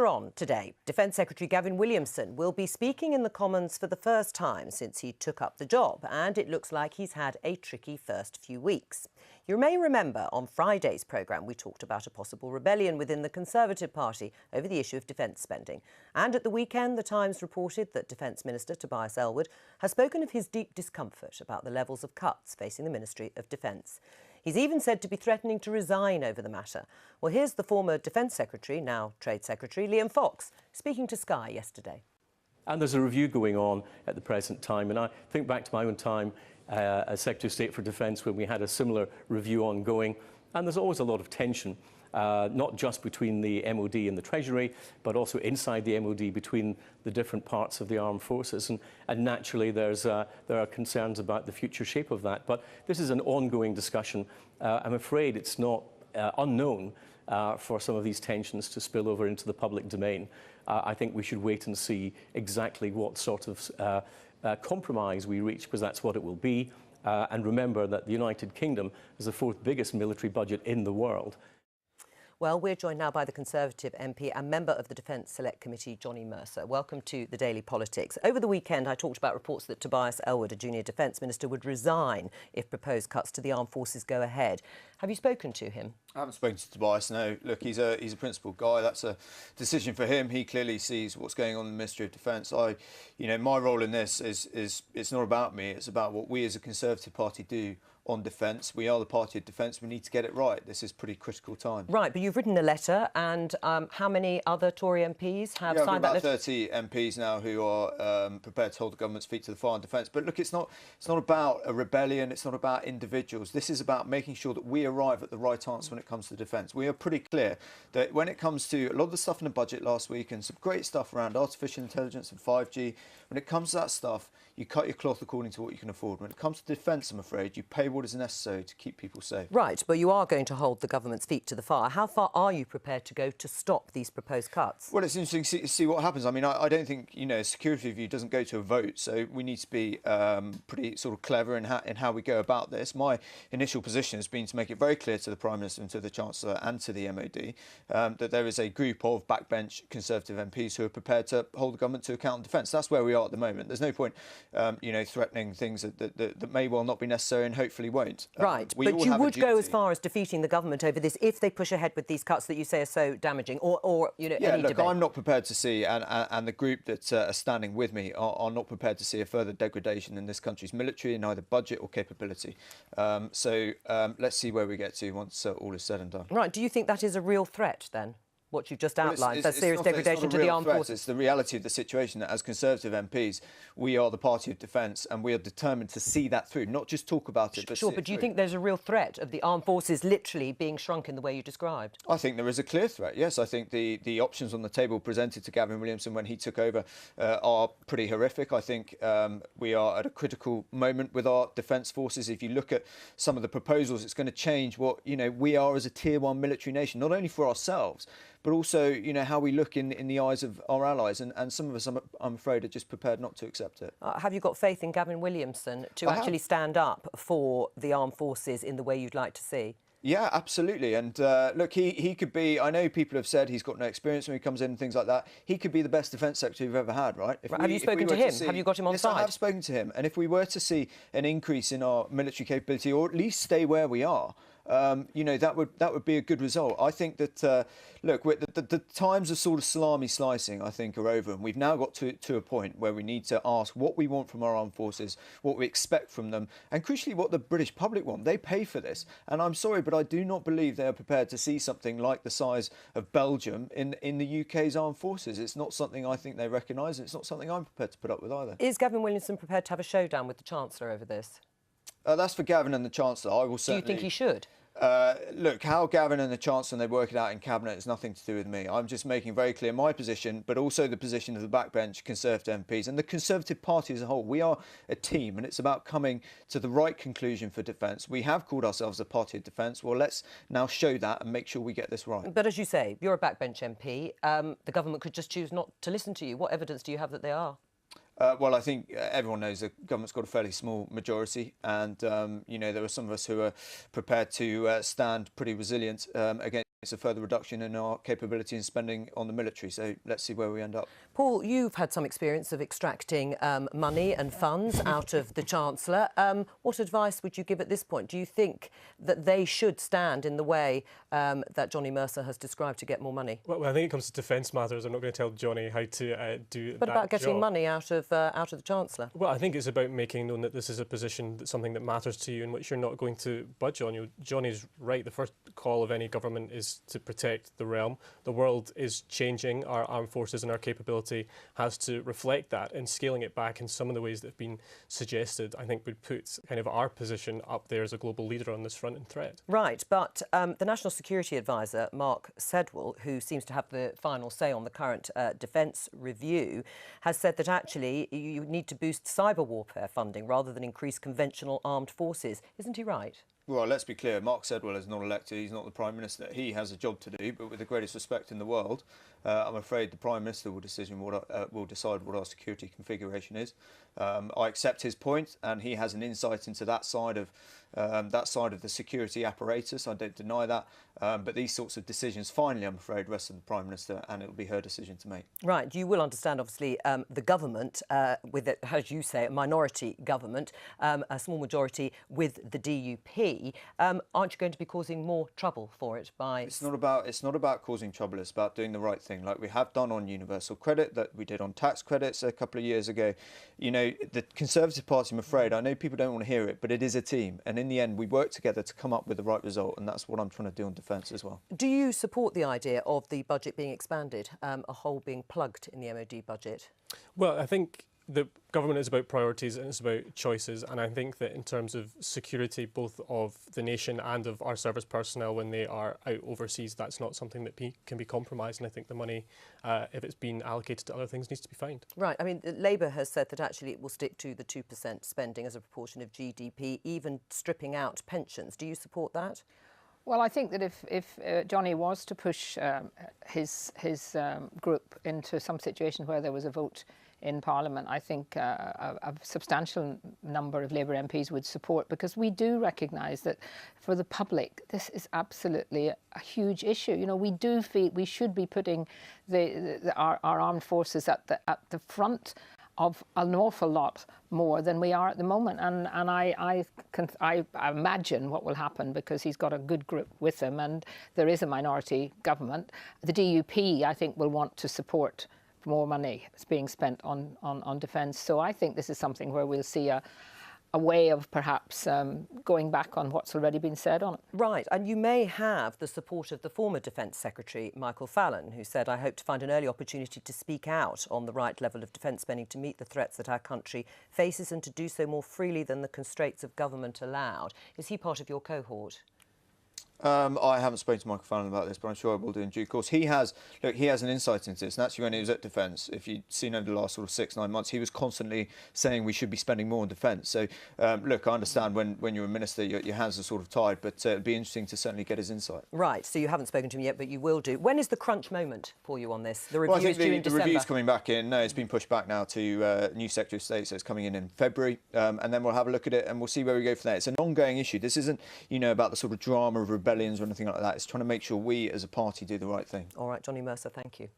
On today, Defence Secretary Gavin Williamson will be speaking in the Commons for the first time since he took up the job, and it looks like he's had a tricky first few weeks. You may remember on Friday's programme we talked about a possible rebellion within the Conservative Party over the issue of defence spending. And at the weekend, The Times reported that Defence Minister Tobias Ellwood has spoken of his deep discomfort about the levels of cuts facing the Ministry of Defence. He's even said to be threatening to resign over the matter. Well, here's the former Defence Secretary, now Trade Secretary, Liam Fox, speaking to Sky yesterday. And there's a review going on at the present time. And I think back to my own time as Secretary of State for Defence when we had a similar review ongoing. And there's always a lot of tension, not just between the MOD and the Treasury, but also inside the MOD between the different parts of the armed forces. And naturally, there are concerns about the future shape of that. But this is an ongoing discussion. I'm afraid it's not unknown for some of these tensions to spill over into the public domain. I think we should wait and see exactly what sort of compromise we reach, because that's what it will be. And remember that the United Kingdom is the fourth biggest military budget in the world. Well, we're joined now by the Conservative MP and member of the Defence Select Committee, Johnny Mercer. Welcome to the Daily Politics. Over the weekend, I talked about reports that Tobias Ellwood, a junior Defence Minister, would resign if proposed cuts to the armed forces go ahead. Have you spoken to him? I haven't spoken to Tobias, no. Look, he's a principled guy. That's a decision for him. He clearly sees what's going on in the Ministry of Defence. My role in this is it's not about me. It's about what we as a Conservative Party do on defence. We are the party of defence. We need to get it right. This is pretty critical time. Right, but you've written a letter, and how many other Tory MPs have signed that letter? About 30 MPs now who are prepared to hold the government's feet to the fire on defence. But look, it's not about a rebellion. It's not about individuals. This is about making sure that we arrive at the right answer when it comes to defence. We are pretty clear that when it comes to a lot of the stuff in the budget last week and some great stuff around artificial intelligence and 5G, when it comes to that stuff, you cut your cloth according to what you can afford. When it comes to defence, I'm afraid, you pay what is necessary to keep people safe. Right, but you are going to hold the government's feet to the fire. How far are you prepared to go to stop these proposed cuts? Well, it's interesting to see what happens. I mean, I don't think, a security review doesn't go to a vote, so we need to be pretty sort of clever in how we go about this. My initial position has been to make it very clear to the Prime Minister and to the Chancellor and to the MOD that there is a group of backbench Conservative MPs who are prepared to hold the government to account on defence. That's where we are at the moment. There's no point, threatening things that may well not be necessary and hopefully won't. Right, but you would go as far as defeating the government over this if they push ahead with these cuts that you say are so damaging, or any debate? I'm not prepared to see, and the group that are standing with me are not prepared to see a further degradation in this country's military in either budget or capability. Let's see where we get to once all is said and done. Right, do you think that is a real threat then? What you've just outlined, so serious degradation to the armed forces? It's the reality of the situation that as Conservative MPs, we are the party of defence and we are determined to see that through, not just talk about it, but Sure, but do you think there's a real threat of the armed forces literally being shrunk in the way you described? I think there is a clear threat, yes. I think the options on the table presented to Gavin Williamson when he took over are pretty horrific. I think we are at a critical moment with our defence forces. If you look at some of the proposals, it's going to change what we are as a tier 1 military nation, not only for ourselves, but also, how we look in the eyes of our allies. And some of us, I'm afraid, are just prepared not to accept it. Have you got faith in Gavin Williamson to actually stand up for the armed forces in the way you'd like to see? Yeah, absolutely. And look, he could be, I know people have said he's got no experience when he comes in and things like that. He could be the best defence secretary we've ever had, right? Have you spoken to him? Have you got him on side? Yes, I have spoken to him. And if we were to see an increase in our military capability, or at least stay where we are, that would be a good result. I think that, look, the times of sort of salami slicing, I think, are over. And we've now got to a point where we need to ask what we want from our armed forces, what we expect from them, and crucially, what the British public want. They pay for this. And I'm sorry, but I do not believe they are prepared to see something like the size of Belgium in the UK's armed forces. It's not something I think they recognise, and it's not something I'm prepared to put up with either. Is Gavin Williamson prepared to have a showdown with the Chancellor over this? That's for Gavin and the Chancellor. I will certainly... Do you think he should? Look, how Gavin and the Chancellor, they work it out in Cabinet has nothing to do with me. I'm just making very clear my position, but also the position of the backbench Conservative MPs and the Conservative Party as a whole. We are a team, and it's about coming to the right conclusion for defence. We have called ourselves a party of defence. Well, let's now show that and make sure we get this right. But as you say, you're a backbench MP. The government could just choose not to listen to you. What evidence do you have that they are? Well, I think everyone knows the government's got a fairly small majority, and there are some of us who are prepared to stand pretty resilient against it's a further reduction in our capability in spending on the military. So let's see where we end up. Paul, you've had some experience of extracting money and funds out of the Chancellor. What advice would you give at this point? Do you think that they should stand in the way that Johnny Mercer has described to get more money? Well, I think it comes to defence matters. I'm not going to tell Johnny how to do that. But about getting job. money out of the Chancellor? Well, I think it's about making known that this is a position, that's something that matters to you and which you're not going to budge on. Johnny's right. The first call of any government is to protect the realm. The world is changing. Our armed forces and our capability has to reflect that, and scaling it back in some of the ways that have been suggested, I think, would put kind of our position up there as a global leader on this front and threat. Right, but the National Security Advisor, Mark Sedwill, who seems to have the final say on the current defence review, has said that actually you need to boost cyber warfare funding rather than increase conventional armed forces. Isn't he right? Well, let's be clear, Mark Sedwill is not elected, he's not the Prime Minister. He has a job to do, but with the greatest respect in the world, I'm afraid the Prime Minister will decide what our security configuration is. I accept his point, and he has an insight into that side of the security apparatus. I don't deny that, but these sorts of decisions, finally, I'm afraid, rest on the Prime Minister, and it will be her decision to make. Right, you will understand, obviously, the government, with, as you say, a minority government, a small majority with the DUP. Aren't you going to be causing more trouble for it by... It's not about causing trouble, it's about doing the right thing, like we have done on universal credit, that we did on tax credits a couple of years ago. You know, the Conservative Party, I'm afraid, I know people don't want to hear it, but it is a team, and in the end we work together to come up with the right result, and that's what I'm trying to do on defence as well. Do you support the idea of the budget being expanded, a hole being plugged in the MOD budget? Well, I think the government is about priorities and it's about choices, and I think that in terms of security, both of the nation and of our service personnel when they are out overseas, that's not something that can be compromised, and I think the money, if it's been allocated to other things, needs to be found. Right, I mean, Labour has said that actually it will stick to the 2% spending as a proportion of GDP, even stripping out pensions. Do you support that? Well, I think that if Johnny was to push his group into some situation where there was a vote in Parliament, I think a substantial number of Labour MPs would support, because we do recognise that for the public this is absolutely a huge issue. You know, we do feel we should be putting our armed forces at the front of an awful lot more than we are at the moment, and I imagine what will happen, because he's got a good group with him and there is a minority government. The DUP, I think, will want to support more money that's being spent on defence. So I think this is something where we'll see a way of perhaps going back on what's already been said on it. Right, and you may have the support of the former Defence Secretary, Michael Fallon, who said, "I hope to find an early opportunity to speak out on the right level of defence spending to meet the threats that our country faces, and to do so more freely than the constraints of government allowed." Is he part of your cohort? I haven't spoken to Michael Fallon about this, but I'm sure I will do in due course. He has an insight into this, and actually when he was at Defence, if you've seen over the last sort of 6-9 months, he was constantly saying we should be spending more on defence. So, look, I understand when you're a minister, your hands are sort of tied, but it'd be interesting to certainly get his insight. Right, so you haven't spoken to him yet, but you will do. When is the crunch moment for you on this? The review Well, I think is due in December. the review's coming back in. No, it's been pushed back now to new Secretary of State, so it's coming in February, and then we'll have a look at it and we'll see where we go from there. It's an ongoing issue. This isn't, about the sort of drama of rebellions or anything like that. It's trying to make sure we as a party do the right thing. All right, Johnny Mercer, thank you.